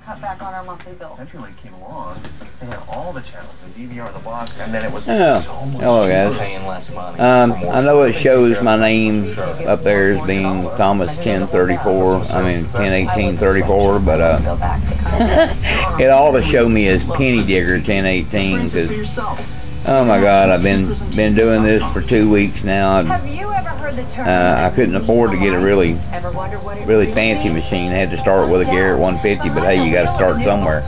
cut back on our monthly bill. CenturyLink came along, they had all the channels, the DVR, the box, and then it was Oh, so much hello guys. paying less money. I know it shows my name up there as being Thomas 1034. I mean 101834, but it ought to show me as Penny Digger 1018 because. Oh my God! I've been doing this for 2 weeks now. I couldn't afford to get a really fancy machine. I had to start with a Garrett 150, but hey, you got to start somewhere.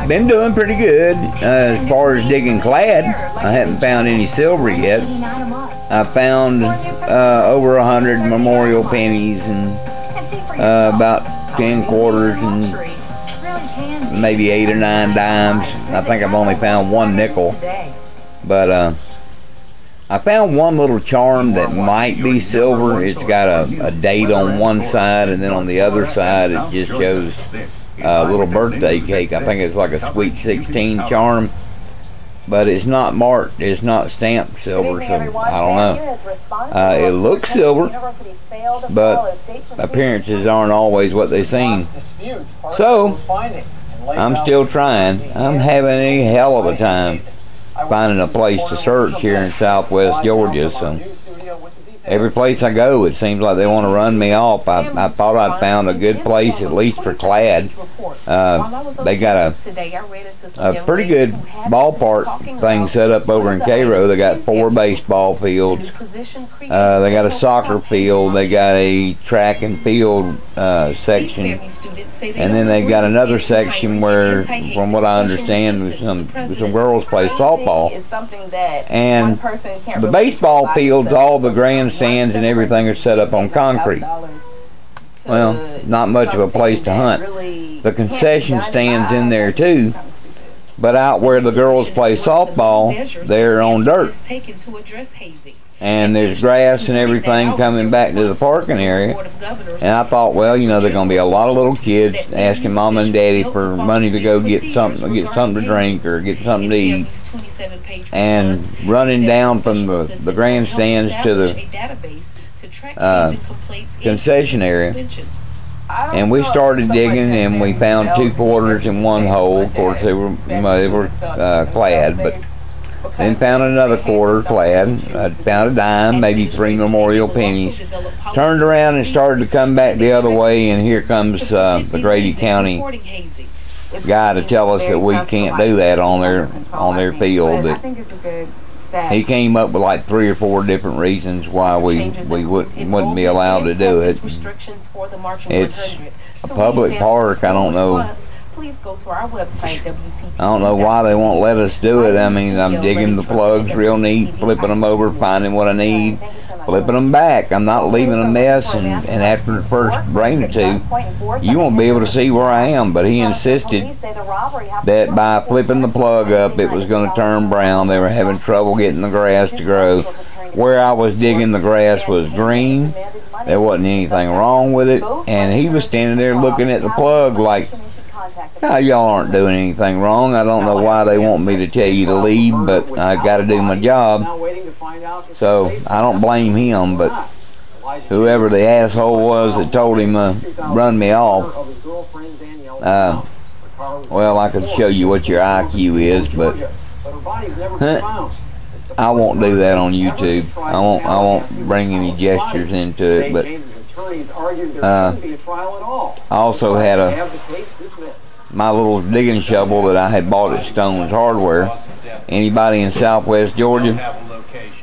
Been doing pretty good as far as digging clad. I haven't found any silver yet. I found over 100 memorial pennies and about 10 quarters and maybe 8 or 9 dimes. I think I've only found 1 nickel, but I found one little charm that might be silver. It's got a date on one side, and then on the other side it just shows a little birthday cake. I think it's like a Sweet 16 charm, but it's not marked, it's not stamped silver, so I don't know. It looks silver, but appearances aren't always what they seem. So I'm still trying. I'm having a hell of a time finding a place to search here in Southwest Georgia. So every place I go, it seems like they want to run me off. I thought I'd found a good place, at least for clad. They got a pretty good ballpark thing set up over in Cairo. They got 4 baseball fields. They got a soccer field. They got a track and field section. And then they got another section where, from what I understand, some girls play softball. And the baseball fields, all the grandstands and everything are set up on concrete. Well, not much of a place to hunt. The concession stands in there too, but out where the girls play softball, they're on dirt. And there's grass and everything coming back to the parking area. And I thought, well, you know, there's going to be a lot of little kids asking mom and daddy for money to go get something to drink or get something to eat. And running down from the grandstands to the concession area. And we started digging, and we found 2 quarters in one hole. Of course, they were clad, but then found another quarter clad. I found a dime, maybe 3 memorial pennies. Turned around and started to come back the other way, and here comes the Grady County guy to tell us that we can't do that on their field. That he came up with like 3 or 4 different reasons why we wouldn't be allowed to do it. It's a public park. I don't know. I don't know why they won't let us do it. I mean, I'm digging the plugs real neat, flipping them over, finding what I need, flipping them back. I'm not leaving a mess, and after the first brain or two, you won't be able to see where I am. But he insisted that by flipping the plug up, it was going to turn brown. They were having trouble getting the grass to grow. Where I was digging, the grass was green. There wasn't anything wrong with it, and he was standing there looking at the plug like, "Oh, y'all aren't doing anything wrong. I don't know why they want me to tell you to leave, but I got to do my job." So I don't blame him, but whoever the asshole was that told him to run me off, well, I could show you what your IQ is, but I won't do that on YouTube. I won't bring any gestures into it, but I also had my little digging shovel that I had bought at Stone's Hardware. Anybody in Southwest Georgia,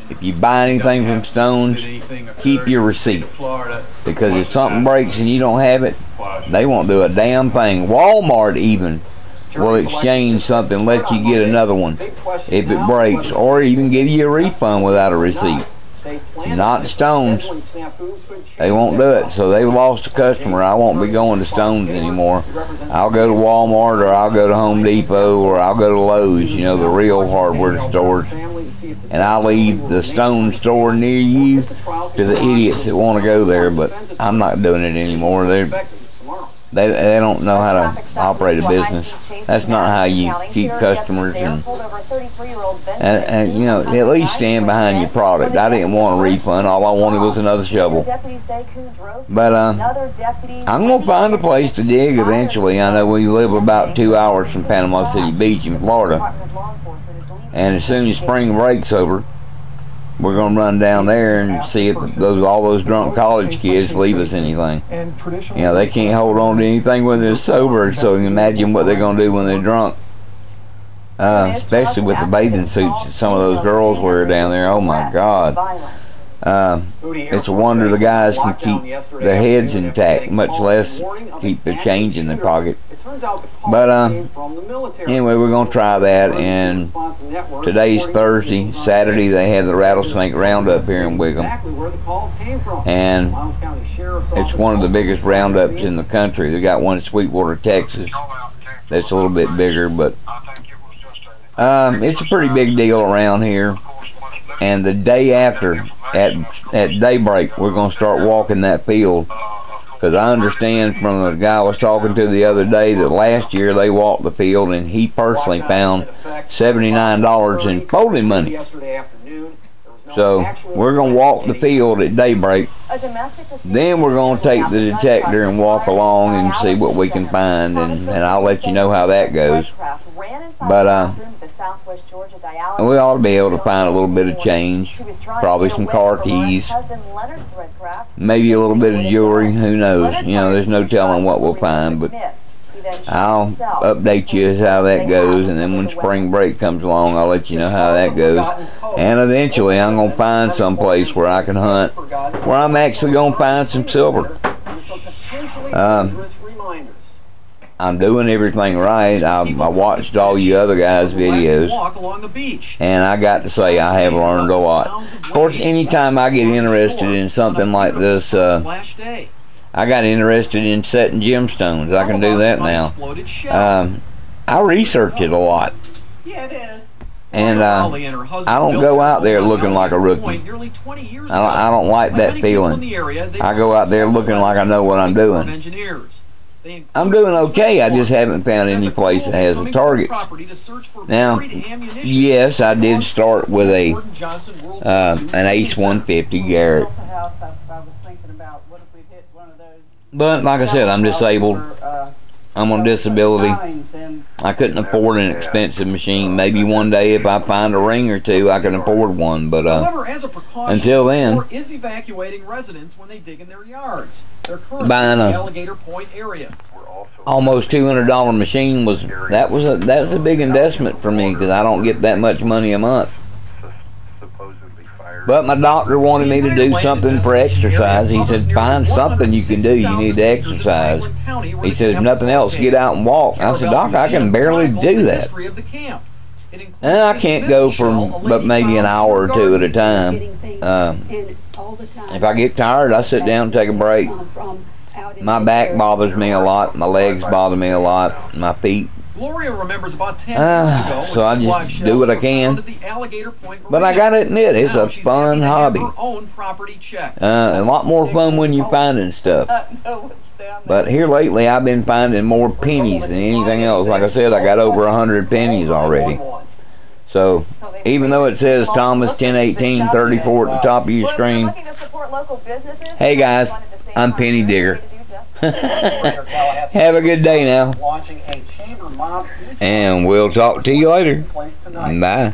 if you buy anything from Stone's, keep your receipt, because if something breaks and you don't have it, they won't do a damn thing. Walmart even will exchange something, let you get another one if it breaks, or even give you a refund without a receipt. Not Stone's. They won't do it. So they've lost a customer. I won't be going to Stone's anymore. I'll go to Walmart, or I'll go to Home Depot, or I'll go to Lowe's, you know, the real hardware stores. And I'll leave the Stone store near you to the idiots that want to go there, but I'm not doing it anymore. They don't know how to operate a business. That's not how you keep customers, and you know, at least stand behind your product. I didn't want a refund. All I wanted was another shovel. But I'm gonna find a place to dig eventually. I know we live about 2 hours from Panama City Beach in Florida, and as soon as spring break's over, we're gonna run down there and see if all those drunk college kids leave us anything. You know, they can't hold on to anything when they're sober, so you can imagine what they're gonna do when they're drunk. Especially with the bathing suits that some of those girls wear down there. Oh my God. It's a wonder the guys can keep their heads intact, much less keep their change in their pocket. But anyway, we're gonna try that. And today's Thursday. Saturday they have the rattlesnake roundup here in Wiggum, and it's one of the biggest roundups in the country. They got one in Sweetwater, Texas, that's a little bit bigger, but it's a pretty big deal around here. And the day after, at daybreak, we're going to start walking that field, because I understand from the guy I was talking to the other day that last year they walked the field and he personally found $79 in folding money. So we're going to walk the field at daybreak. Then we're going to take the detector and walk along and see what we can find, and I'll let you know how that goes. But we ought to be able to find a little bit of change, probably some car keys, maybe a little bit of jewelry, who knows. You know, there's no telling what we'll find, but I'll update you as how that goes, and then when spring break comes along, I'll let you know how that goes. And eventually I'm going to find some place where I can hunt, where I'm actually going to find some silver. I'm doing everything right. I watched all you other guys' videos, and I got to say I have learned a lot. Of course, anytime I get interested in something like this, I got interested in setting gemstones. I can do that now. I research it a lot. And I don't go out there looking like a rookie. I don't like that feeling. I go out there looking like I know what I'm doing. I'm doing okay. I just haven't found any place that has a target. Now, yes, I did start with an Ace 150 Garrett. But like I said, I'm disabled. I'm on disability. I couldn't afford an expensive machine. Maybe one day if I find a ring or two, I can afford one. But until then, buying a almost $200 machine that's a big investment for me, because I don't get that much money a month. But my doctor wanted me to do something for exercise. He said, find something you can do. You need to exercise. He said, if nothing else, get out and walk. I said, Doc, I can barely do that. And I can't go for but maybe an hour or two at a time. If I get tired, I sit down and take a break. My back bothers me a lot. My legs bother me a lot. My feet. Gloria remembers about 10 years ago, so I just do what I can. But I gotta admit, it's a fun hobby. A lot more fun when you're finding stuff. But here lately, I've been finding more pennies than anything else. Like I said, I got over 100 pennies already. So even though it says Thomas 101834 at the top of your screen, hey guys, I'm Penny Digger. Have a good day now. And we'll talk to you later. Bye.